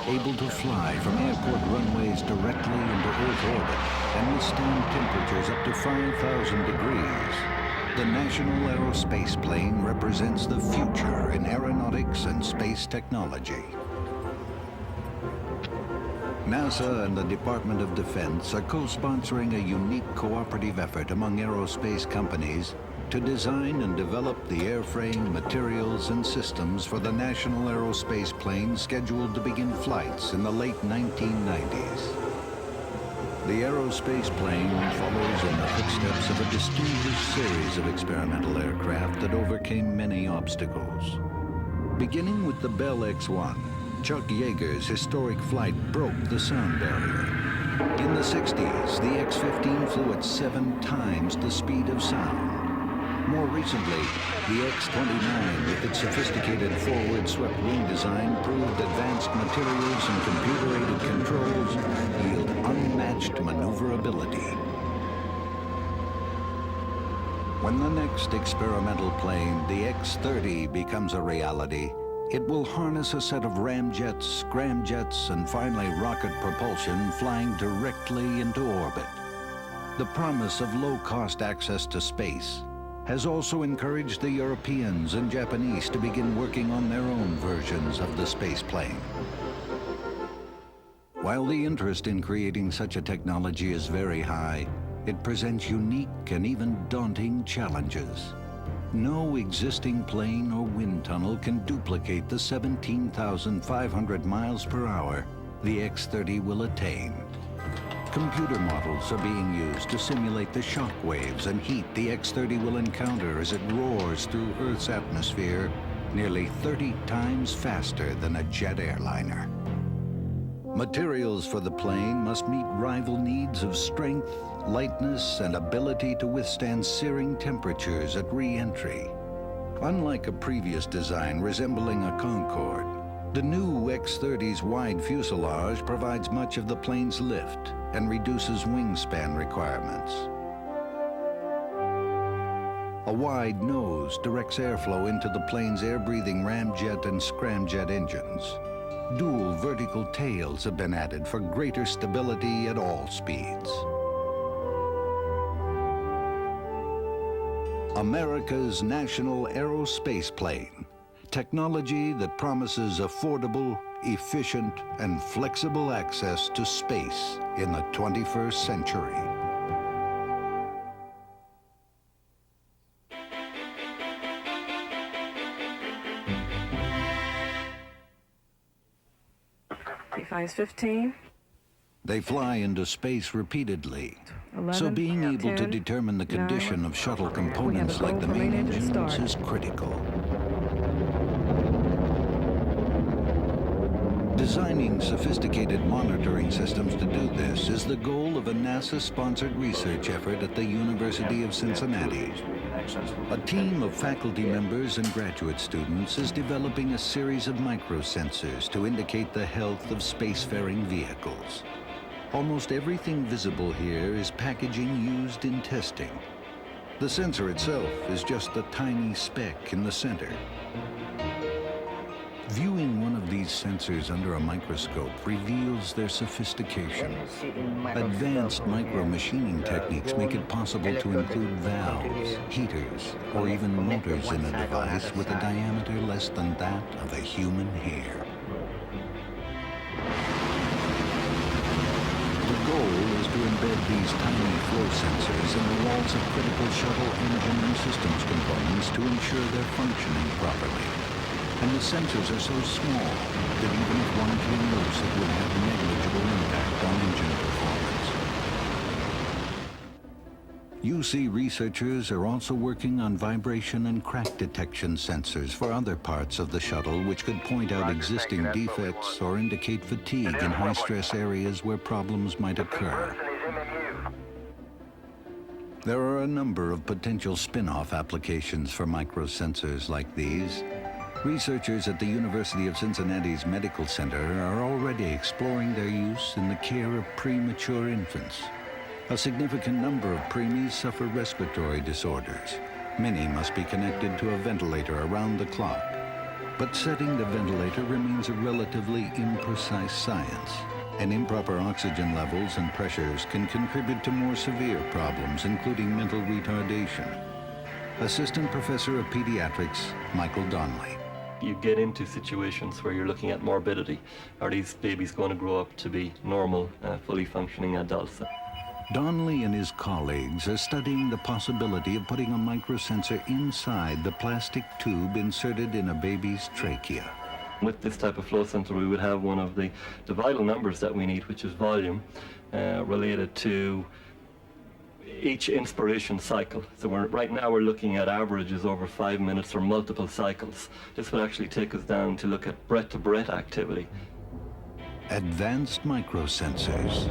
Able to fly from airport runways directly into Earth orbit and withstand temperatures up to 5,000 degrees, the National Aerospace Plane represents the future in aeronautics and space technology. NASA and the Department of Defense are co-sponsoring a unique cooperative effort among aerospace companies to design and develop the airframe, materials, and systems for the National Aerospace Plane scheduled to begin flights in the late 1990s. The aerospace plane follows in the footsteps of a distinguished series of experimental aircraft that overcame many obstacles. Beginning with the Bell X-1, Chuck Yeager's historic flight broke the sound barrier. In the 60s, the X-15 flew at 7 times the speed of sound. More recently, the X-29, with its sophisticated forward-swept wing design, proved advanced materials and computer-aided controls yield unmatched maneuverability. When the next experimental plane, the X-30, becomes a reality, it will harness a set of ramjets, scramjets, and finally rocket propulsion flying directly into orbit. The promise of low-cost access to space has also encouraged the Europeans and Japanese to begin working on their own versions of the space plane. While the interest in creating such a technology is very high, it presents unique and even daunting challenges. No existing plane or wind tunnel can duplicate the 17,500 miles per hour the X-30 will attain. Computer models are being used to simulate the shock waves and heat the X-30 will encounter as it roars through Earth's atmosphere nearly 30 times faster than a jet airliner. Materials for the plane must meet rival needs of strength, lightness, and ability to withstand searing temperatures at re-entry. Unlike a previous design resembling a Concorde, the new X-30's wide fuselage provides much of the plane's lift and reduces wingspan requirements. A wide nose directs airflow into the plane's air-breathing ramjet and scramjet engines. Dual vertical tails have been added for greater stability at all speeds. America's national aerospace plane, technology that promises affordable, efficient, and flexible access to space in the 21st century. Device 15. They fly into space repeatedly, 11, so being able 10, to determine the condition 9, of shuttle components like the main engines is critical. Designing sophisticated monitoring systems to do this is the goal of a NASA-sponsored research effort at the University of Cincinnati. A team of faculty members and graduate students is developing a series of microsensors to indicate the health of spacefaring vehicles. Almost everything visible here is packaging used in testing. The sensor itself is just a tiny speck in the center. Viewing one of these sensors under a microscope reveals their sophistication. Advanced micro-machining techniques make it possible to include valves, heaters, or even motors in a device with a diameter less than that of a human hair. The goal is to embed these tiny flow sensors in the walls of critical shuttle engine and systems components to ensure they're functioning properly. And the sensors are so small that even if one came loose, it would have negligible impact on engine performance. UC researchers are also working on vibration and crack detection sensors for other parts of the shuttle, which could point out existing defects or indicate fatigue in high-stress areas where problems might occur. There are a number of potential spin-off applications for microsensors like these. Researchers at the University of Cincinnati's Medical Center are already exploring their use in the care of premature infants. A significant number of preemies suffer respiratory disorders. Many must be connected to a ventilator around the clock. But setting the ventilator remains a relatively imprecise science, and improper oxygen levels and pressures can contribute to more severe problems, including mental retardation. Assistant Professor of Pediatrics, Michael Donnelly. You get into situations where you're looking at morbidity. Are these babies going to grow up to be normal, fully functioning adults? Donnelly and his colleagues are studying the possibility of putting a microsensor inside the plastic tube inserted in a baby's trachea. With this type of flow sensor, we would have one of the vital numbers that we need, which is volume, related to each inspiration cycle. So right now we're looking at averages over 5 minutes or multiple cycles. This would actually take us down to look at breath-to-breath activity. Advanced microsensors,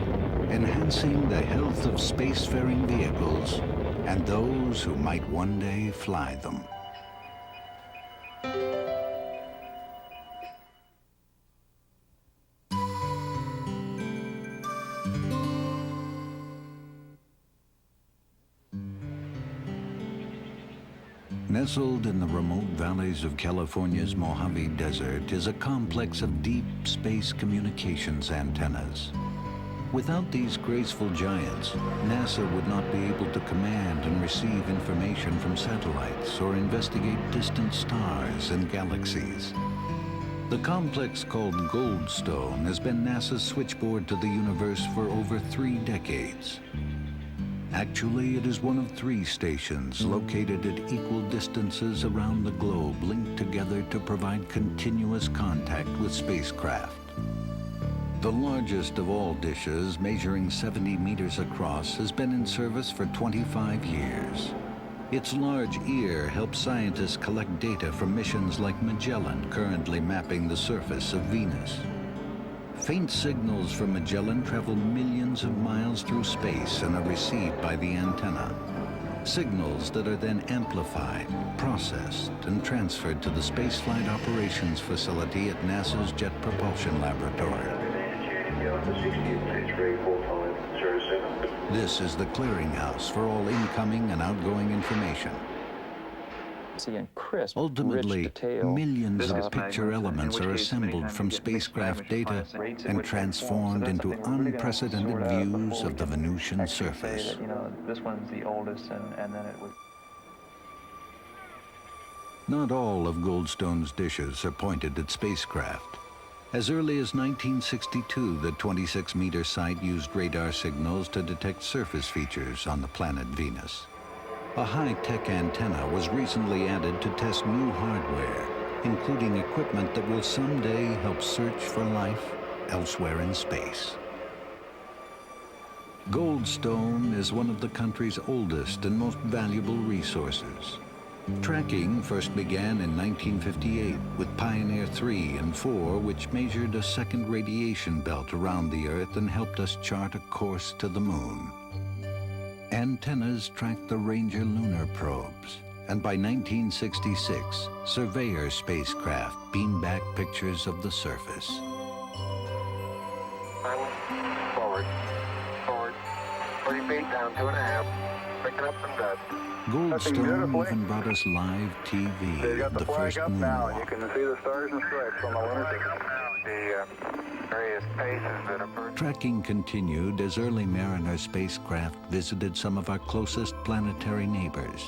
enhancing the health of spacefaring vehicles and those who might one day fly them. Nestled in the remote valleys of California's Mojave Desert is a complex of deep space communications antennas. Without these graceful giants, NASA would not be able to command and receive information from satellites or investigate distant stars and galaxies. The complex called Goldstone has been NASA's switchboard to the universe for over 3 decades. Actually, it is one of 3 stations located at equal distances around the globe, linked together to provide continuous contact with spacecraft. The largest of all dishes, measuring 70 meters across, has been in service for 25 years. Its large ear helps scientists collect data from missions like Magellan, currently mapping the surface of Venus. Faint signals from Magellan travel millions of miles through space and are received by the antenna. Signals that are then amplified, processed, and transferred to the Spaceflight Operations Facility at NASA's Jet Propulsion Laboratory. This is the clearinghouse for all incoming and outgoing information. Crisp, ultimately, rich detail, millions of picture elements are assembled from spacecraft data and transformed into unprecedented views of the Venusian surface. This one's the oldest, and then it was. Not all of Goldstone's dishes are pointed at spacecraft. As early as 1962, the 26-meter site used radar signals to detect surface features on the planet Venus. A high-tech antenna was recently added to test new hardware, including equipment that will someday help search for life elsewhere in space. Goldstone is one of the country's oldest and most valuable resources. Tracking first began in 1958 with Pioneer 3 and 4, which measured a second radiation belt around the Earth and helped us chart a course to the Moon. Antennas tracked the Ranger lunar probes, and by 1966, Surveyor spacecraft beamed back pictures of the surface. Forward. 40 feet down, 2.5. Picking up some dust. Goldstone even brought us live TV of the first moonwalk. You can see the stars and stripes on the lunar system. The various phases that are... Tracking continued as early Mariner spacecraft visited some of our closest planetary neighbors.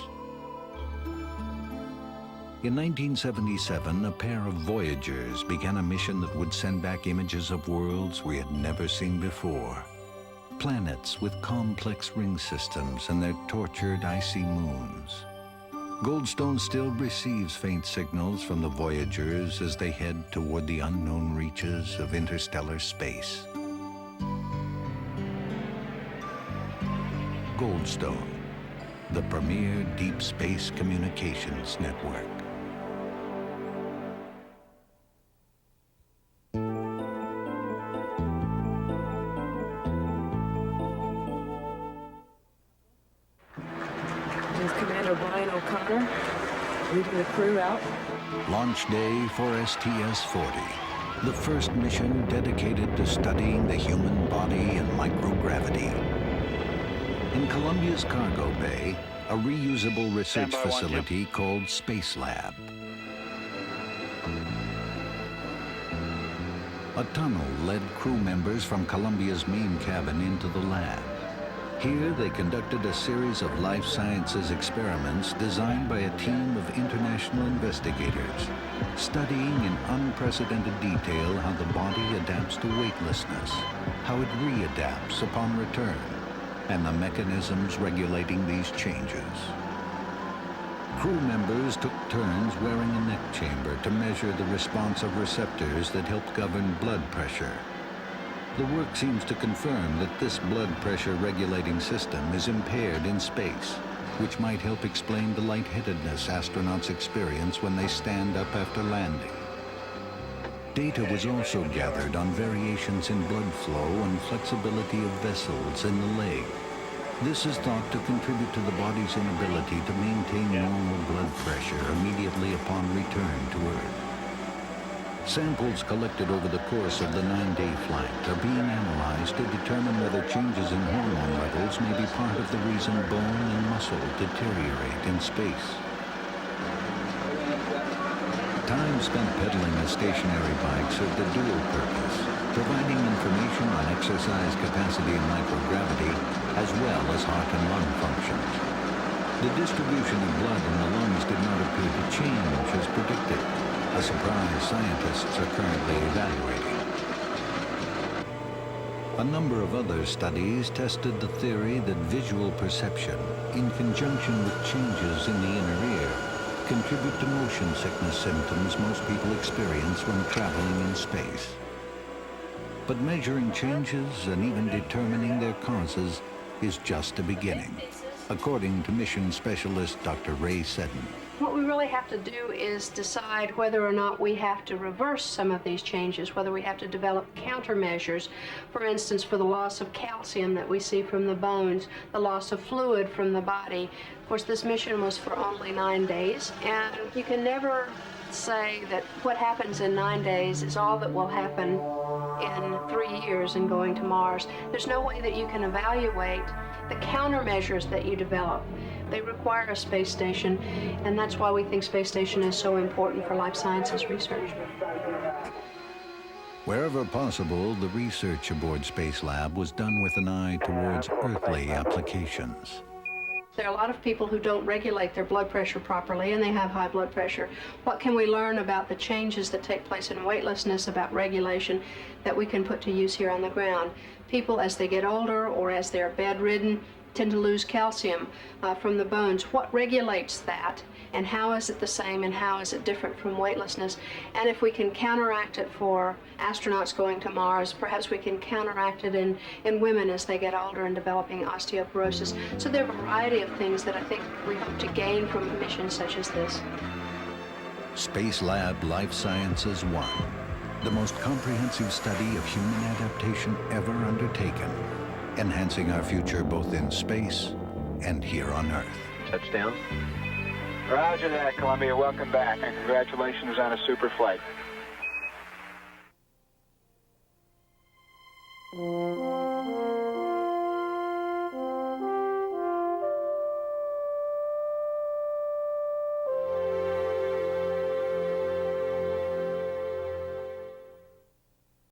In 1977, a pair of Voyagers began a mission that would send back images of worlds we had never seen before. Planets with complex ring systems and their tortured icy moons. Goldstone still receives faint signals from the Voyagers as they head toward the unknown reaches of interstellar space. Goldstone, the premier deep space communications network. Leading the crew out. Launch day for STS-40, the first mission dedicated to studying the human body and microgravity. In Columbia's cargo bay, a reusable research Stand by 1, facility called Space Lab. A tunnel led crew members from Columbia's main cabin into the lab. Here they conducted a series of life sciences experiments designed by a team of international investigators, studying in unprecedented detail how the body adapts to weightlessness, how it readapts upon return, and the mechanisms regulating these changes. Crew members took turns wearing a neck chamber to measure the response of receptors that help govern blood pressure. The work seems to confirm that this blood pressure regulating system is impaired in space, which might help explain the lightheadedness astronauts experience when they stand up after landing. Data was also gathered on variations in blood flow and flexibility of vessels in the leg. This is thought to contribute to the body's inability to maintain normal blood pressure immediately upon return to Earth. Samples collected over the course of the 9-day flight are being analyzed to determine whether changes in hormone levels may be part of the reason bone and muscle deteriorate in space. Time spent pedaling a stationary bike served a dual purpose, providing information on exercise capacity and microgravity, as well as heart and lung functions. The distribution of blood in the lungs did not appear to change as predicted, a surprise scientists are currently evaluating. A number of other studies tested the theory that visual perception, in conjunction with changes in the inner ear, contribute to motion sickness symptoms most people experience when traveling in space. But measuring changes and even determining their causes is just a beginning, according to mission specialist Dr. Ray Seddon. What we really have to do is decide whether or not we have to reverse some of these changes, whether we have to develop countermeasures, for instance, for the loss of calcium that we see from the bones, the loss of fluid from the body. Of course, this mission was for only 9 days, and you can never say that what happens in 9 days is all that will happen in 3 years in going to Mars. There's no way that you can evaluate the countermeasures that you develop. They require a space station, and that's why we think space station is so important for life sciences research. Wherever possible, the research aboard Space Lab was done with an eye towards earthly applications. There are a lot of people who don't regulate their blood pressure properly, and they have high blood pressure. What can we learn about the changes that take place in weightlessness, about regulation, that we can put to use here on the ground? People, as they get older or as they're bedridden, tend to lose calcium from the bones. What regulates that, and how is it the same, and how is it different from weightlessness? And if we can counteract it for astronauts going to Mars, perhaps we can counteract it in women as they get older and developing osteoporosis. So there are a variety of things that I think we hope to gain from a mission such as this. Space Lab Life Sciences 1, the most comprehensive study of human adaptation ever undertaken, enhancing our future both in space and here on Earth. Touchdown. Roger that, Columbia. Welcome back, and congratulations on a super flight.